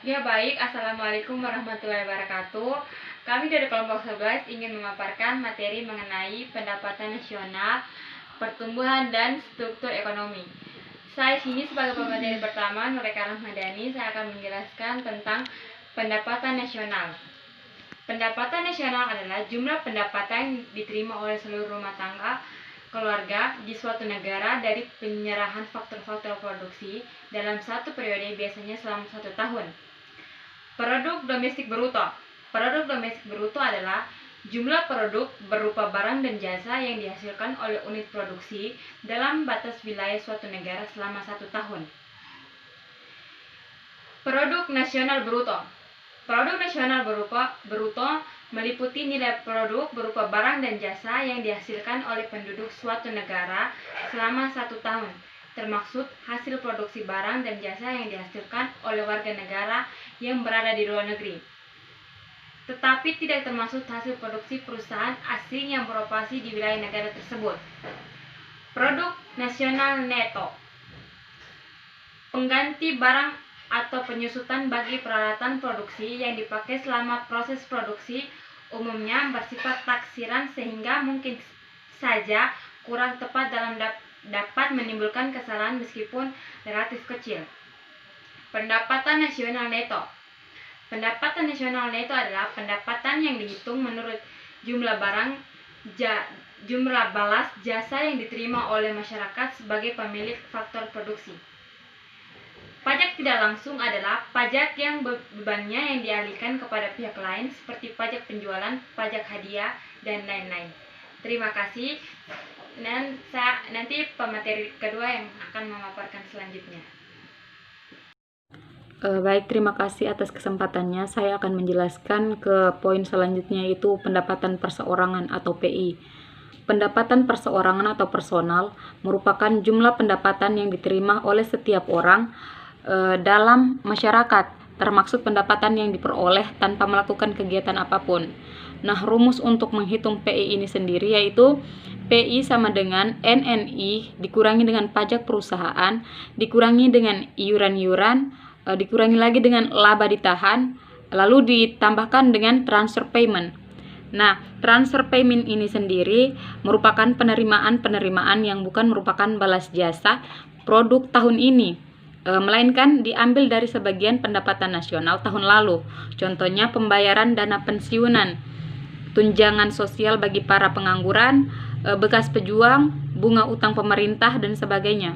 Ya baik, Assalamualaikum warahmatullahi wabarakatuh. Kami dari kelompok 11 ingin memaparkan materi mengenai pendapatan nasional, pertumbuhan dan struktur ekonomi. Saya sini sebagai pemateri pertama, Nureka Rahmadani, saya akan menjelaskan tentang pendapatan nasional. Pendapatan nasional adalah jumlah pendapatan yang diterima oleh seluruh rumah tangga keluarga di suatu negara dari penyerahan faktor-faktor produksi dalam satu periode, biasanya selama 1 tahun. Produk domestik bruto. Produk domestik bruto adalah jumlah produk berupa barang dan jasa yang dihasilkan oleh unit produksi dalam batas wilayah suatu negara selama 1 tahun. Produk nasional bruto. Produk nasional bruto meliputi nilai produk berupa barang dan jasa yang dihasilkan oleh penduduk suatu negara selama 1 tahun, termaksud hasil produksi barang dan jasa yang dihasilkan oleh warga negara yang berada di luar negeri, tetapi tidak termasuk hasil produksi perusahaan asing yang beroperasi di wilayah negara tersebut. Produk nasional neto, pengganti barang atau penyusutan bagi peralatan produksi yang dipakai selama proses produksi, umumnya bersifat taksiran sehingga mungkin saja kurang tepat dalam dapat menimbulkan kesalahan meskipun relatif kecil. Pendapatan nasional neto. Pendapatan nasional neto adalah pendapatan yang dihitung menurut jumlah balas jasa yang diterima oleh masyarakat sebagai pemilik faktor produksi. Pajak tidak langsung adalah pajak yang bebannya yang dialihkan kepada pihak lain seperti pajak penjualan, pajak hadiah, dan lain-lain. Terima kasih. Dan nanti pemateri kedua yang akan memaparkan selanjutnya. Baik, terima kasih atas kesempatannya. Saya akan menjelaskan ke poin selanjutnya, yaitu pendapatan perseorangan atau PI. Pendapatan perseorangan atau personal merupakan jumlah pendapatan yang diterima oleh setiap orang dalam masyarakat, termaksud pendapatan yang diperoleh tanpa melakukan kegiatan apapun. Nah, rumus untuk menghitung PI ini sendiri yaitu PI sama dengan NNI dikurangi dengan pajak perusahaan, dikurangi dengan iuran-iuran, dikurangi lagi dengan laba ditahan, lalu ditambahkan dengan transfer payment. Nah, transfer payment ini sendiri merupakan penerimaan yang bukan merupakan balas jasa produk tahun ini, melainkan diambil dari sebagian pendapatan nasional tahun lalu. Contohnya pembayaran dana pensiunan, tunjangan sosial bagi para pengangguran, bekas pejuang, bunga utang pemerintah, dan sebagainya.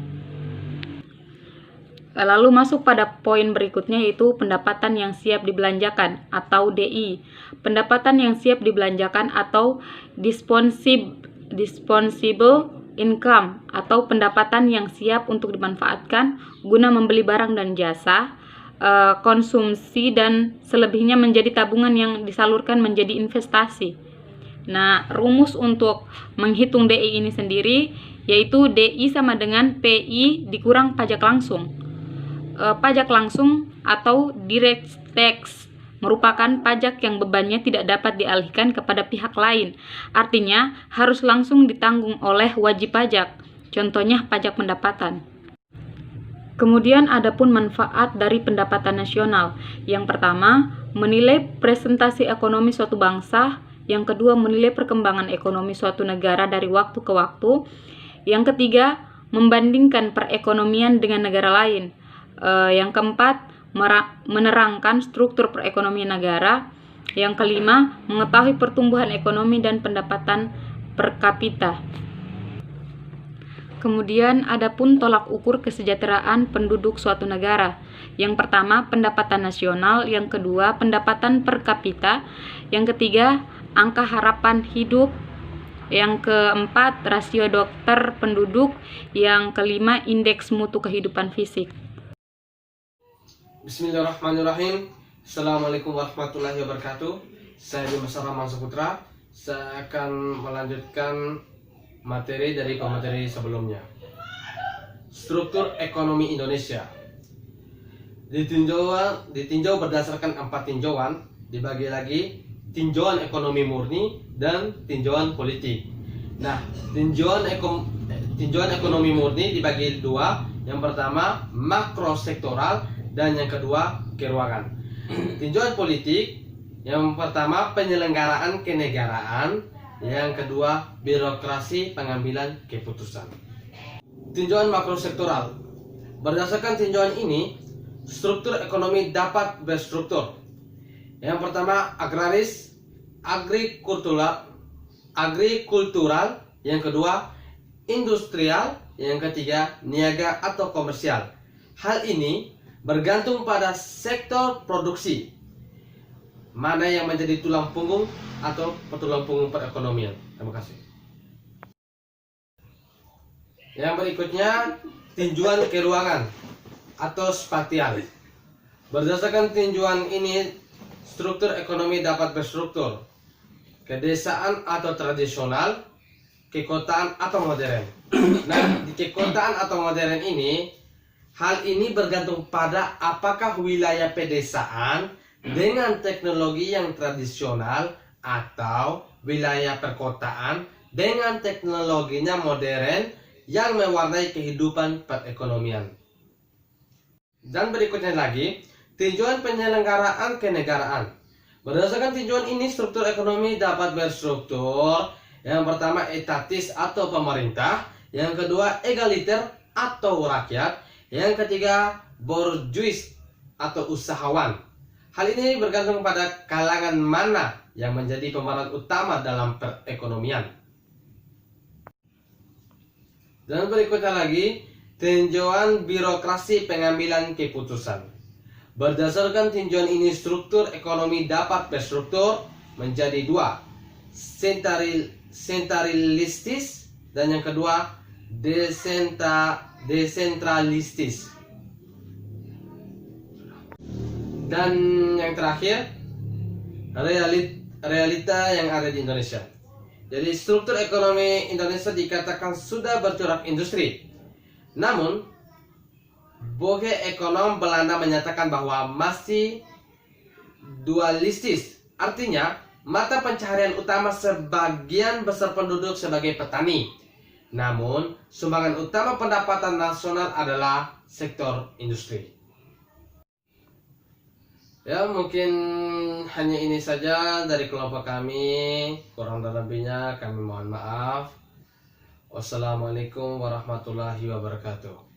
Lalu masuk pada poin berikutnya, yaitu pendapatan yang siap dibelanjakan atau DI. Pendapatan yang siap dibelanjakan atau dispensable income atau pendapatan yang siap untuk dimanfaatkan guna membeli barang dan jasa, konsumsi, dan selebihnya menjadi tabungan yang disalurkan menjadi investasi. Nah, rumus untuk menghitung DI ini sendiri yaitu DI sama dengan PI dikurang pajak langsung. Pajak langsung atau direct tax merupakan pajak yang bebannya tidak dapat dialihkan kepada pihak lain. Artinya, harus langsung ditanggung oleh wajib pajak. Contohnya pajak pendapatan. Kemudian adapun manfaat dari pendapatan nasional. Yang pertama, menilai presentasi ekonomi suatu bangsa. Yang kedua, menilai perkembangan ekonomi suatu negara dari waktu ke waktu. Yang ketiga, membandingkan perekonomian dengan negara lain. Yang keempat, menerangkan struktur perekonomian negara. Yang kelima, mengetahui pertumbuhan ekonomi dan pendapatan per kapita. Kemudian adapun tolak ukur kesejahteraan penduduk suatu negara. Yang pertama, pendapatan nasional. Yang kedua, pendapatan per kapita. Yang ketiga, angka harapan hidup. Yang keempat, rasio dokter penduduk. Yang kelima, indeks mutu kehidupan fisik. Bismillahirrahmanirrahim. Assalamualaikum warahmatullahi wabarakatuh. Saya Dimas Rahman Saputra. Saya akan melanjutkan materi dari pemateri sebelumnya. Struktur ekonomi Indonesia ditinjau berdasarkan 4 tinjauan, dibagi lagi tinjauan ekonomi murni dan tinjauan politik. Nah, tinjauan ekonomi murni dibagi 2. Yang pertama makrosektoral dan yang kedua keruangan. Tinjauan politik, yang pertama penyelenggaraan kenegaraan, yang kedua birokrasi pengambilan keputusan. Tinjauan makrosektoral. Berdasarkan tinjauan ini, struktur ekonomi dapat berstruktur. Yang pertama agraris, agrikultural, yang kedua industrial, yang ketiga niaga atau komersial. Hal ini bergantung pada sektor produksi, mana yang menjadi tulang punggung atau tulang punggung perekonomian. Terima kasih. Yang berikutnya tinjauan keruangan atau spasial. Berdasarkan tinjauan ini, struktur ekonomi dapat berstruktur kedesaan atau tradisional, kekotaan atau modern. Nah, di kekotaan atau modern ini, hal ini bergantung pada apakah wilayah pedesaan dengan teknologi yang tradisional atau wilayah perkotaan dengan teknologinya modern yang mewarnai kehidupan perekonomian. Dan berikutnya lagi, tinjauan penyelenggaraan kenegaraan. Berdasarkan tinjauan ini, struktur ekonomi dapat berstruktur. Yang pertama etatis atau pemerintah, yang kedua egaliter atau rakyat, yang ketiga borjuis atau usahawan. Hal ini bergantung pada kalangan mana yang menjadi pemeran utama dalam perekonomian. Dan berikutnya lagi, tinjauan birokrasi pengambilan keputusan. Berdasarkan tinjauan ini, struktur ekonomi dapat berstruktur menjadi dua, sentralistis dan yang kedua desentralistis. Dan yang terakhir, realita yang ada di Indonesia. Jadi struktur ekonomi Indonesia dikatakan sudah bercorak industri. Namun, Boge ekonom Belanda menyatakan bahwa masih dualistis. Artinya, mata pencaharian utama sebagian besar penduduk sebagai petani. Namun, sumbangan utama pendapatan nasional adalah sektor industri. Ya, mungkin hanya ini saja dari kelompok kami. Kurang dan lebihnya kami mohon maaf. Wassalamualaikum warahmatullahi wabarakatuh.